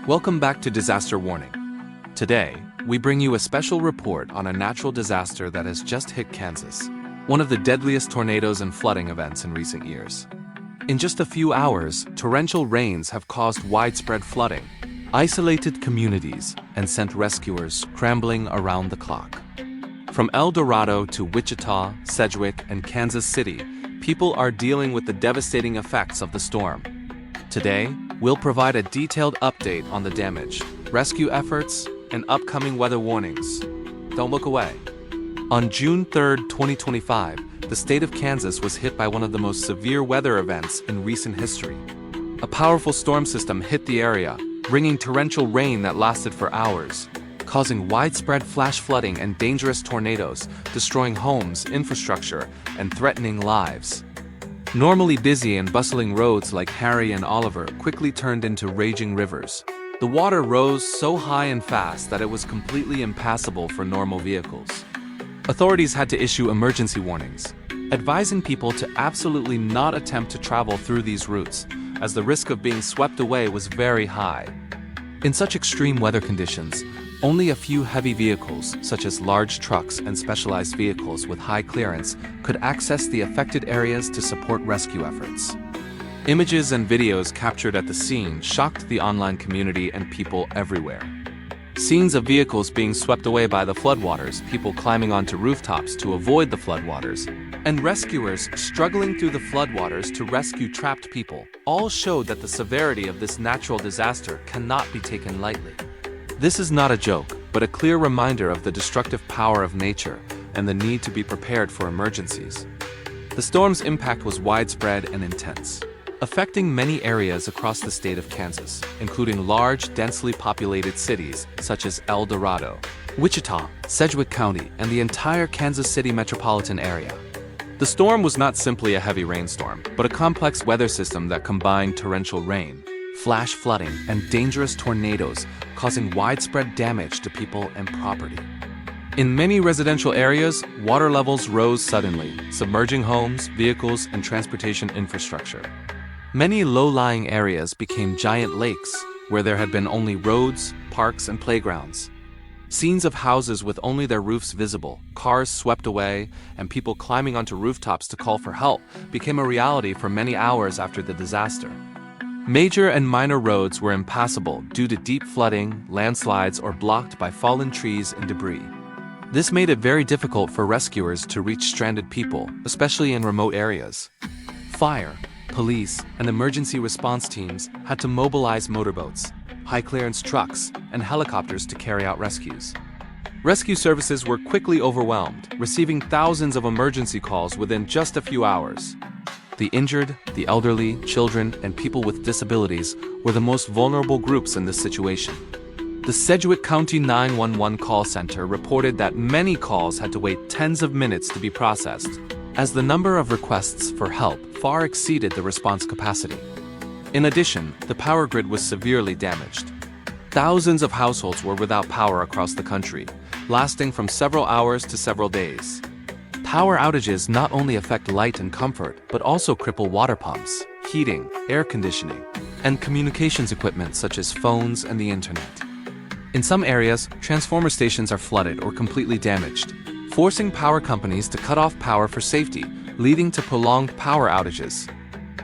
Welcome back to Disaster Warning. Today, we bring you a special report on a natural disaster that has just hit Kansas, one of the deadliest tornadoes and flooding events in recent years. In just a few hours, torrential rains have caused widespread flooding, isolated communities, and sent rescuers scrambling around the clock. From El Dorado to Wichita, Sedgwick, and Kansas City, people are dealing with the devastating effects of the storm. Today, we'll provide a detailed update on the damage, rescue efforts, and upcoming weather warnings. Don't look away. On June 3, 2025, the state of Kansas was hit by one of the most severe weather events in recent history. A powerful storm system hit the area, bringing torrential rain that lasted for hours, causing widespread flash flooding and dangerous tornadoes, destroying homes, infrastructure, and threatening lives. Normally busy and bustling roads like Harry and Oliver quickly turned into raging rivers. The water rose so high and fast that it was completely impassable for normal vehicles. Authorities had to issue emergency warnings, advising people to absolutely not attempt to travel through these routes, as the risk of being swept away was very high. In such extreme weather conditions, only a few heavy vehicles, such as large trucks and specialized vehicles with high clearance, could access the affected areas to support rescue efforts. Images and videos captured at the scene shocked the online community and people everywhere. Scenes of vehicles being swept away by the floodwaters, people climbing onto rooftops to avoid the floodwaters, and rescuers struggling through the floodwaters to rescue trapped people, all showed that the severity of this natural disaster cannot be taken lightly. This is not a joke, but a clear reminder of the destructive power of nature and the need to be prepared for emergencies. The storm's impact was widespread and intense, affecting many areas across the state of Kansas, including large, densely populated cities such as El Dorado, Wichita, Sedgwick County, and the entire Kansas City metropolitan area. The storm was not simply a heavy rainstorm, but a complex weather system that combined torrential rain, flash flooding, and dangerous tornadoes, causing widespread damage to people and property. In many residential areas, water levels rose suddenly, submerging homes, vehicles, and transportation infrastructure. Many low-lying areas became giant lakes, where there had been only roads, parks, and playgrounds. Scenes of houses with only their roofs visible, cars swept away, and people climbing onto rooftops to call for help became a reality for many hours after the disaster. Major and minor roads were impassable due to deep flooding, landslides, or blocked by fallen trees and debris. This made it very difficult for rescuers to reach stranded people, especially in remote areas. Fire, police, and emergency response teams had to mobilize motorboats, high-clearance trucks, and helicopters to carry out rescues. Rescue services were quickly overwhelmed, receiving thousands of emergency calls within just a few hours. The injured, the elderly, children, and people with disabilities were the most vulnerable groups in this situation. The Sedgwick County 911 call center reported that many calls had to wait tens of minutes to be processed, as the number of requests for help far exceeded the response capacity. In addition, the power grid was severely damaged. Thousands of households were without power across the country, lasting from several hours to several days. Power outages not only affect light and comfort, but also cripple water pumps, heating, air conditioning, and communications equipment such as phones and the internet. In some areas, transformer stations are flooded or completely damaged, forcing power companies to cut off power for safety, leading to prolonged power outages.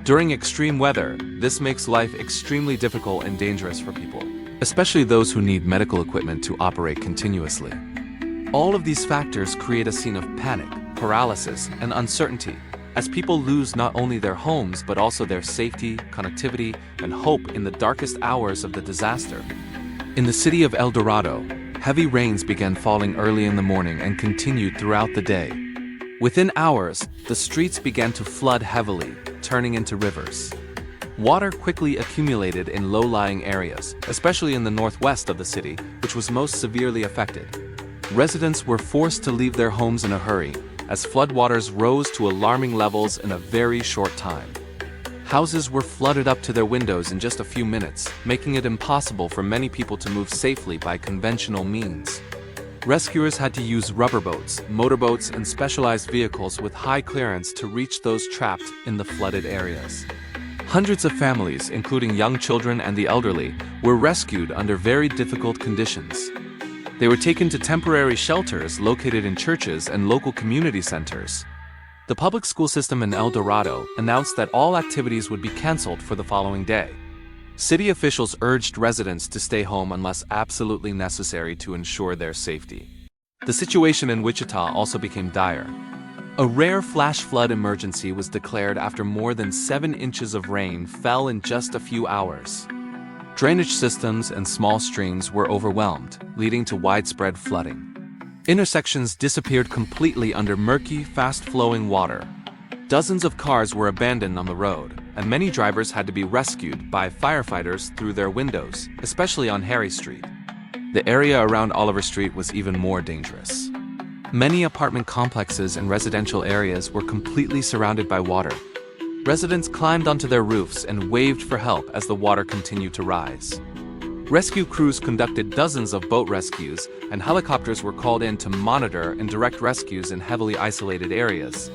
During extreme weather, this makes life extremely difficult and dangerous for people, especially those who need medical equipment to operate continuously. All of these factors create a scene of panic, paralysis, and uncertainty, as people lose not only their homes but also their safety, connectivity, and hope in the darkest hours of the disaster. In the city of El Dorado, heavy rains began falling early in the morning and continued throughout the day. Within hours, the streets began to flood heavily, turning into rivers. Water quickly accumulated in low-lying areas, especially in the northwest of the city, which was most severely affected. Residents were forced to leave their homes in a hurry, as floodwaters rose to alarming levels in a very short time. Houses were flooded up to their windows in just a few minutes, making it impossible for many people to move safely by conventional means. Rescuers had to use rubber boats, motorboats, and specialized vehicles with high clearance to reach those trapped in the flooded areas. Hundreds of families, including young children and the elderly, were rescued under very difficult conditions. They were taken to temporary shelters located in churches and local community centers. The public school system in El Dorado announced that all activities would be canceled for the following day. City officials urged residents to stay home unless absolutely necessary to ensure their safety. The situation in Wichita also became dire. A rare flash flood emergency was declared after more than 7 inches of rain fell in just a few hours. Drainage systems and small streams were overwhelmed, leading to widespread flooding. Intersections disappeared completely under murky, fast-flowing water. Dozens of cars were abandoned on the road, and many drivers had to be rescued by firefighters through their windows, especially on Harry Street. The area around Oliver Street was even more dangerous. Many apartment complexes and residential areas were completely surrounded by water. Residents climbed onto their roofs and waved for help as the water continued to rise. Rescue crews conducted dozens of boat rescues, and helicopters were called in to monitor and direct rescues in heavily isolated areas.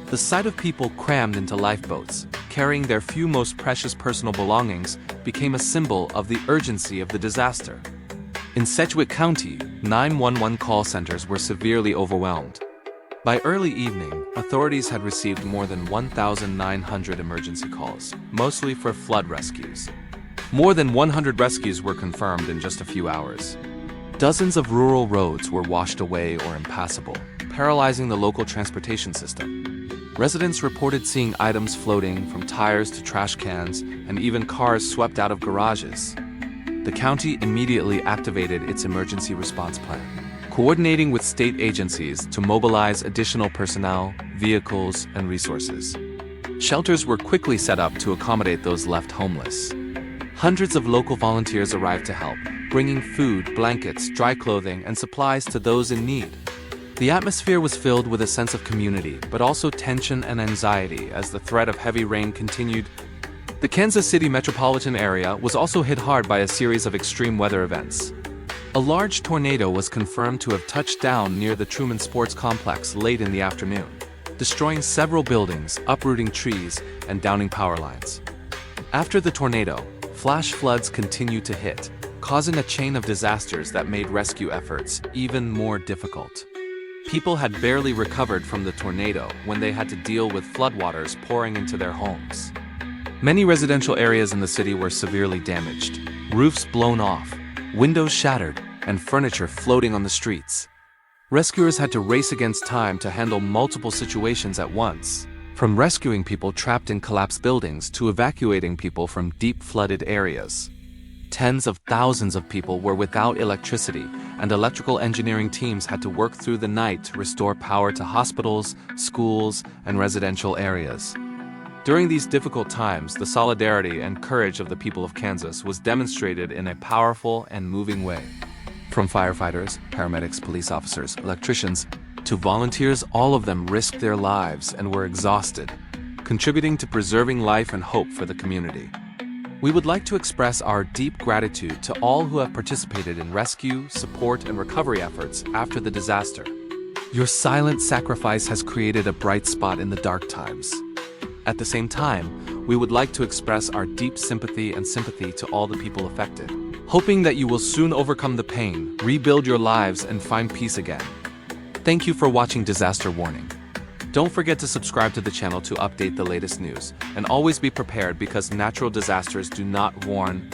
The sight of people crammed into lifeboats, carrying their few most precious personal belongings, became a symbol of the urgency of the disaster. In Sedgwick County, 911 call centers were severely overwhelmed. By early evening, authorities had received more than 1,900 emergency calls, mostly for flood rescues. More than 100 rescues were confirmed in just a few hours. Dozens of rural roads were washed away or impassable, paralyzing the local transportation system. Residents reported seeing items floating, from tires to trash cans, and even cars swept out of garages. The county immediately activated its emergency response plan, coordinating with state agencies to mobilize additional personnel, vehicles, and resources. Shelters were quickly set up to accommodate those left homeless. Hundreds of local volunteers arrived to help, bringing food, blankets, dry clothing, and supplies to those in need. The atmosphere was filled with a sense of community, but also tension and anxiety as the threat of heavy rain continued. The Kansas City metropolitan area was also hit hard by a series of extreme weather events. A large tornado was confirmed to have touched down near the Truman Sports Complex late in the afternoon, destroying several buildings, uprooting trees, and downing power lines. After the tornado, flash floods continued to hit, causing a chain of disasters that made rescue efforts even more difficult. People had barely recovered from the tornado when they had to deal with floodwaters pouring into their homes. Many residential areas in the city were severely damaged, roofs blown off, windows shattered, and furniture floating on the streets. Rescuers had to race against time to handle multiple situations at once, from rescuing people trapped in collapsed buildings to evacuating people from deep flooded areas. Tens of thousands of people were without electricity, and electrical engineering teams had to work through the night to restore power to hospitals, schools, and residential areas. During these difficult times, the solidarity and courage of the people of Kansas was demonstrated in a powerful and moving way. From firefighters, paramedics, police officers, electricians, to volunteers, all of them risked their lives and were exhausted, contributing to preserving life and hope for the community. We would like to express our deep gratitude to all who have participated in rescue, support, and recovery efforts after the disaster. Your silent sacrifice has created a bright spot in the dark times. At the same time, we would like to express our deep sympathy to all the people affected, hoping that you will soon overcome the pain, rebuild your lives, and find peace again. Thank you for watching Disaster Warning. Don't forget to subscribe to the channel to update the latest news, and always be prepared because natural disasters do not warn,